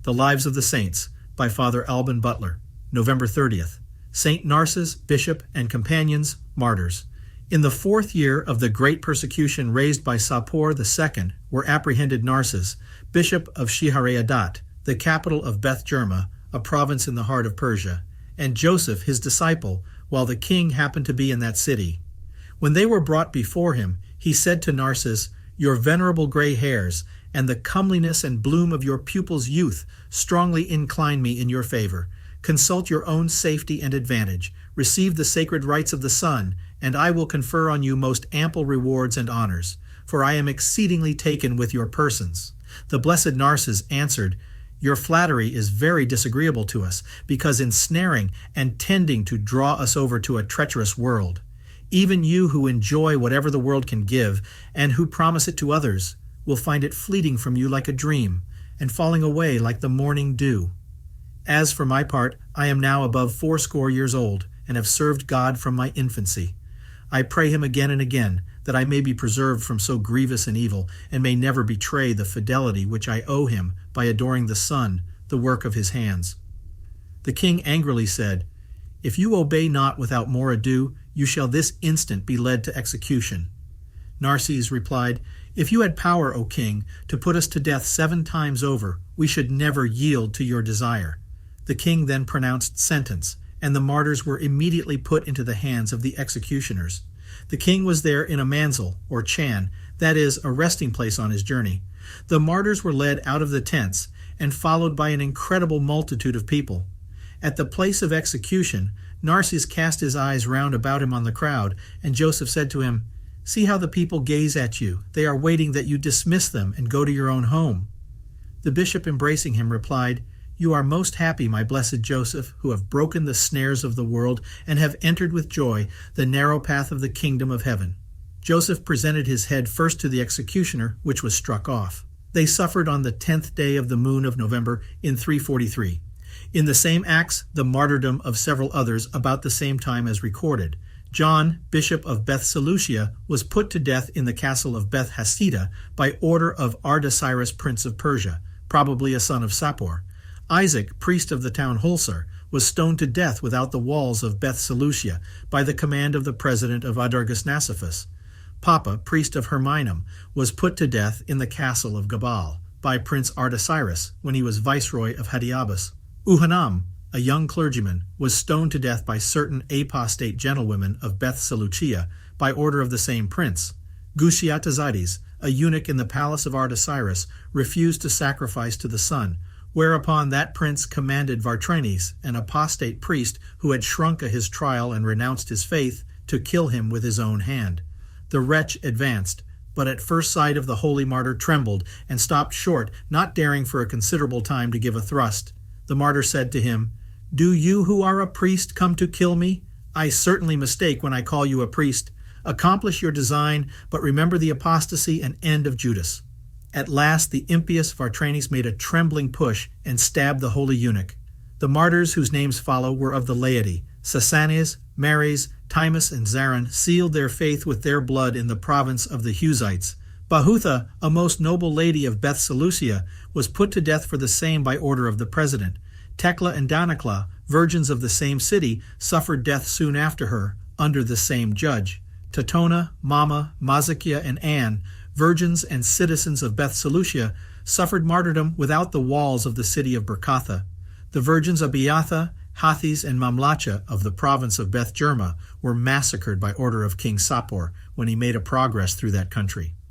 The Lives of the Saints by Father Alban Butler, November 30th. Saint Narcis, Bishop and Companions, Martyrs. In the 4th year of the great persecution raised by Sapor II were apprehended Narses, Bishop of Shihar, the capital of Beth Germa, a province in the heart of Persia, and Joseph his disciple, while the king happened to be in that city. When they were brought before him, he said to Narcis, "Your venerable gray hairs, and the comeliness and bloom of your pupil's youth strongly incline me in your favor. Consult your own safety and advantage. Receive the sacred rites of the sun, and I will confer on you most ample rewards and honors, for I am exceedingly taken with your persons." The blessed Narses answered, "Your flattery is very disagreeable to us, because ensnaring and tending to draw us over to a treacherous world. Even you who enjoy whatever the world can give, and who promise it to others, will find it fleeting from you like a dream, and falling away like the morning dew. As for my part, I am now above 80 years old, and have served God from my infancy. I pray him again and again, that I may be preserved from so grievous an evil, and may never betray the fidelity which I owe him by adoring the Son, the work of his hands." The king angrily said, "If you obey not without more ado, you shall this instant be led to execution." Narses replied, "If you had power, O king, to put us to death 7 times over, we should never yield to your desire." The king then pronounced sentence, and the martyrs were immediately put into the hands of the executioners. The king was there in a manzil, or chan, that is, a resting place on his journey. The martyrs were led out of the tents, and followed by an incredible multitude of people. At the place of execution, Narses cast his eyes round about him on the crowd, and Joseph said to him, "See how the people gaze at you. They are waiting that you dismiss them and go to your own home." The bishop, embracing him, replied, "You are most happy, my blessed Joseph, who have broken the snares of the world and have entered with joy the narrow path of the kingdom of heaven." Joseph presented his head first to the executioner, which was struck off. They suffered on the 10th day of the moon of November in 343. In the same acts, the martyrdom of several others about the same time as recorded. John, Bishop of Beth Seleucia, was put to death in the castle of Beth Hasida by order of Artaxerxes, Prince of Persia, probably a son of Sapor. Isaac, priest of the town Hulsar, was stoned to death without the walls of Beth Seleucia by the command of the president of Adargas. Papa, priest of Herminum, was put to death in the castle of Gabal by Prince Artaxerxes when he was viceroy of Hadiabas. Uhanam, a young clergyman, was stoned to death by certain apostate gentlewomen of Beth Seleucia by order of the same prince. Gazidis, a eunuch in the palace of Artaxerxes, refused to sacrifice to the sun, whereupon that prince commanded Vartranes, an apostate priest who had shrunk at his trial and renounced his faith, to kill him with his own hand. The wretch advanced, but at first sight of the holy martyr trembled and stopped short, not daring for a considerable time to give a thrust. The martyr said to him, "Do you who are a priest come to kill me? I certainly mistake when I call you a priest. Accomplish your design, but remember the apostasy and end of Judas." At last the impious Vartranes made a trembling push and stabbed the holy eunuch. The martyrs whose names follow were of the laity. Lasanis, Mares, Timus, and Zaran sealed their faith with their blood in the province of the Husites. Bahutha, a most noble lady of Beth Seleucia, was put to death for the same by order of the president. Tekla and Danakla, virgins of the same city, suffered death soon after her, under the same judge. Tatona, Mama, Mazakia, and Anne, virgins and citizens of Beth Seleucia, suffered martyrdom without the walls of the city of Berkatha. The virgins of Beatha, Hathis, and Mamlacha of the province of Beth Germa were massacred by order of King Sapor when he made a progress through that country.